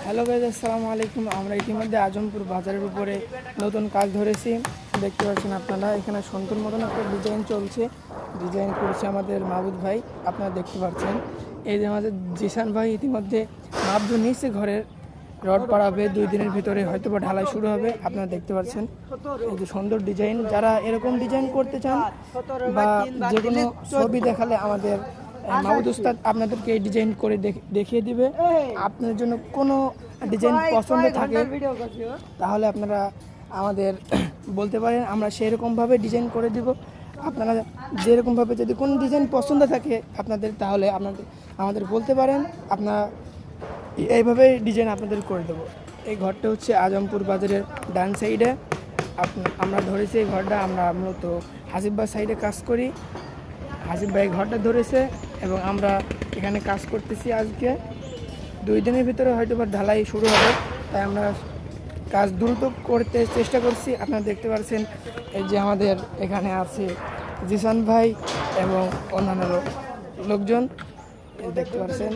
Hello guys, আসসালামু আলাইকুম। আমরা ইতিমধ্যে আজমপুর বাজারের উপরে নতুন কাজ ধরেছি। দেখতে পাচ্ছেন আপনারা, এখানে সুন্দর মতন একটা ডিজাইন চলছে। ডিজাইন করছে আমাদের মাহবুব ভাই, আপনারা দেখতে পাচ্ছেন। এই যে আমাদের জিসান ভাই ইতিমধ্যে মাপ নিচে ঘরের রড পাড়াবে, 2 দিনের ভিতরে হয়তো বা ঢালাই শুরু হবে। আপনারা দেখতে পাচ্ছেন এই যে সুন্দর ডিজাইন। যারা এরকম ডিজাইন করতে চান বা যে কোনো ছবি দেখালে আমাদের মাহবুব উস্তাদ আপনাদেরকে এই ডিজাইন করে দেখিয়ে দিবে। আপনার জন্য কোনো ডিজাইন পছন্দ থাকে তাহলে আপনারা আমাদের বলতে পারেন, আমরা সেরকমভাবে ডিজাইন করে দিব। আপনারা যেরকমভাবে যদি কোনো ডিজাইন পছন্দ থাকে আপনাদের, তাহলে আমাদের বলতে পারেন, আপনারা এইভাবে ডিজাইন আপনাদের করে দেবো। এই ঘরটা হচ্ছে আজমপুর বাজারের ডান সাইডে। আমরা ধরেছি এই ঘরটা, আমরা মূলত হাসিববাগ সাইডে কাজ করি। হাসিব ভাই ঘরটা ধরেছে এবং আমরা এখানে কাজ করতেছি। আজকে 2 দিনের ভিতরে হয়তো বা ঢালাই শুরু হবে, তাই আমরা কাজ দ্রুত করতে চেষ্টা করছি। আপনারা দেখতে পাচ্ছেন এই যে আমাদের এখানে আছে জিসান ভাই এবং অন্যান্য লোকজন, দেখতে পাচ্ছেন।